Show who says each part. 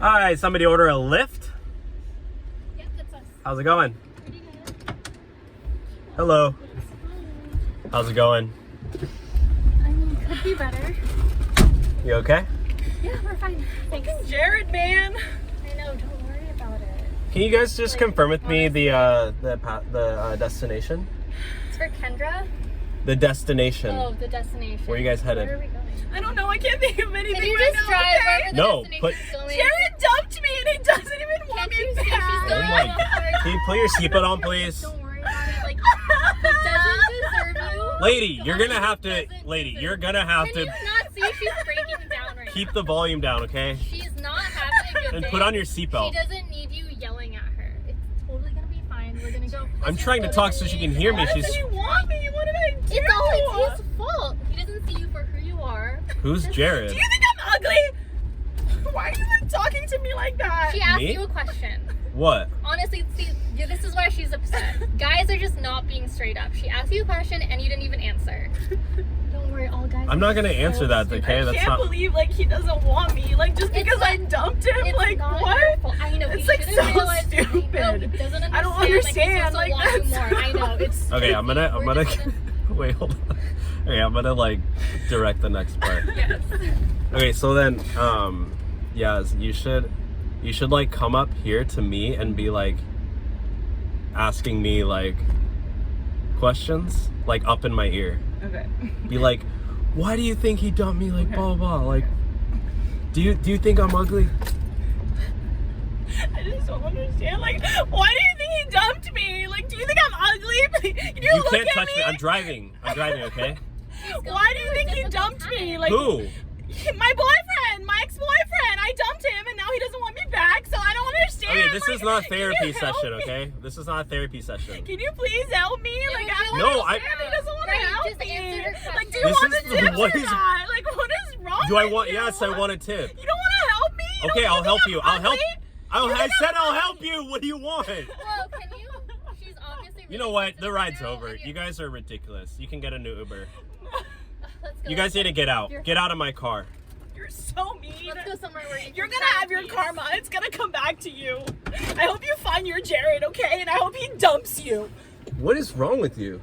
Speaker 1: Hi, somebody order a Lyft?
Speaker 2: Yep, that's us.
Speaker 1: How's it going?
Speaker 2: Pretty good.
Speaker 1: Hello. How's it going?
Speaker 2: I mean, could be better.
Speaker 1: You okay?
Speaker 2: Yeah, we're fine. Thanks.
Speaker 3: Jared, man.
Speaker 2: I know, don't worry about it.
Speaker 1: Can you guys just confirm with me the destination?
Speaker 2: It's for Kendra?
Speaker 1: The destination.
Speaker 2: Oh, the destination.
Speaker 1: Where you guys headed?
Speaker 2: Where are we going?
Speaker 3: I don't know. I can't think of anything
Speaker 2: Can you
Speaker 3: right
Speaker 2: just
Speaker 3: now.
Speaker 2: drive
Speaker 3: Okay?
Speaker 2: wherever the
Speaker 1: No,
Speaker 2: destination's going?
Speaker 3: Jared dumped me and he doesn't even want
Speaker 2: Can't
Speaker 3: me
Speaker 2: you see
Speaker 3: back.
Speaker 2: she's
Speaker 1: Oh
Speaker 2: going
Speaker 1: my-
Speaker 2: off her-
Speaker 1: Can you put your seatbelt on, please?
Speaker 2: Don't worry about it. Like, he doesn't deserve you.
Speaker 1: Lady, you're gonna have to.
Speaker 2: Doesn't
Speaker 1: Lady,
Speaker 2: deserve
Speaker 1: you're
Speaker 2: you.
Speaker 1: gonna have
Speaker 2: Can
Speaker 1: to
Speaker 2: you not see she's breaking down right
Speaker 1: keep
Speaker 2: now?
Speaker 1: the volume down, okay?
Speaker 2: She's not having a good
Speaker 1: And
Speaker 2: day.
Speaker 1: put on your
Speaker 2: She
Speaker 1: seatbelt.
Speaker 2: doesn't need you yelling at her. It's totally gonna be fine. We're gonna go.
Speaker 1: I'm trying to talk so she can hear me.
Speaker 3: Why
Speaker 1: She's.
Speaker 3: doesn't he want me? What did I do?
Speaker 2: It's all his fault. He doesn't see you for who you are.
Speaker 1: Who's Jared?
Speaker 3: Do you think I'm ugly? Why are you like talking to me like that?
Speaker 2: She asked
Speaker 1: Me?
Speaker 2: you a question.
Speaker 1: What?
Speaker 2: Honestly, see, this is why she's upset. Guys are just not being straight up. She asked you a question and you didn't even answer. Don't worry, all guys.
Speaker 1: I'm not gonna answer that,
Speaker 2: stupid.
Speaker 1: okay?
Speaker 3: I
Speaker 1: That's
Speaker 3: can't
Speaker 1: not.
Speaker 3: believe like he doesn't want me. Like just
Speaker 2: It's
Speaker 3: because I
Speaker 2: not-
Speaker 3: dumped him.
Speaker 2: It's
Speaker 3: Like
Speaker 2: not
Speaker 3: what?
Speaker 2: your fault. I know.
Speaker 3: It's
Speaker 2: he
Speaker 3: like
Speaker 2: should've
Speaker 3: so
Speaker 2: realized- I know,
Speaker 3: stupid.
Speaker 2: he doesn't understand.
Speaker 3: I don't
Speaker 2: Like, he's
Speaker 3: understand,
Speaker 2: supposed
Speaker 3: like,
Speaker 2: to want you
Speaker 3: that's-
Speaker 2: more. I know. It's
Speaker 1: Okay, I'm gonna
Speaker 2: We're just gonna-
Speaker 1: wait, hold on. Okay, I'm gonna like direct the next part.
Speaker 2: Yes.
Speaker 1: Okay, so then, yeah, you should like come up here to me and be like asking me like questions like up in my ear.
Speaker 3: Okay.
Speaker 1: Be like, why do you think he dumped me? Like blah blah blah. Like, do you think I'm ugly?
Speaker 3: I just don't understand. Like, why do you think he dumped me? Like, do you think I'm ugly?
Speaker 1: You
Speaker 3: look
Speaker 1: can't
Speaker 3: at
Speaker 1: touch me. I'm driving. Okay?
Speaker 3: Why do you think he dumped me? Like,
Speaker 1: Who?
Speaker 3: my boyfriend, my ex-boyfriend. I dumped him, and now he doesn't want me back. So I don't understand.
Speaker 1: Okay, this
Speaker 3: like,
Speaker 1: is not a
Speaker 3: can
Speaker 1: therapy
Speaker 3: you help
Speaker 1: session,
Speaker 3: me?
Speaker 1: okay? This is not a therapy session.
Speaker 3: Can you please help me? Like, I don't
Speaker 1: No, I-
Speaker 3: understand. He doesn't want to
Speaker 2: Right,
Speaker 3: help
Speaker 2: just
Speaker 3: me.
Speaker 2: answer her
Speaker 3: Like, do you
Speaker 2: question.
Speaker 3: want
Speaker 1: This
Speaker 3: the
Speaker 1: is-
Speaker 3: tips
Speaker 1: what
Speaker 3: or
Speaker 1: is-
Speaker 3: not? Like, what is wrong
Speaker 1: Do I
Speaker 3: with
Speaker 1: want?
Speaker 3: you?
Speaker 1: Yes, I want a tip.
Speaker 3: You don't want to help me? You
Speaker 1: Okay,
Speaker 3: don't
Speaker 1: I'll
Speaker 3: think
Speaker 1: help
Speaker 3: I'm
Speaker 1: you. I'll help.
Speaker 3: ugly?
Speaker 1: I said I'll help you. What do you want?
Speaker 2: Bro, can you? She's obviously.
Speaker 1: You know
Speaker 2: really
Speaker 1: what?
Speaker 2: sensitive
Speaker 1: The ride's
Speaker 2: now,
Speaker 1: over.
Speaker 2: and
Speaker 1: You guys are ridiculous. You can get a new Uber.
Speaker 2: Let's go.
Speaker 1: You guys need to get out. Get out of my car.
Speaker 3: You're so mean.
Speaker 2: Let's go somewhere where you
Speaker 3: You're
Speaker 2: can
Speaker 3: gonna
Speaker 2: find
Speaker 3: have your
Speaker 2: peace.
Speaker 3: karma. It's gonna come back to you. I hope you find your Jared, okay? And I hope he dumps you.
Speaker 1: What is wrong with you?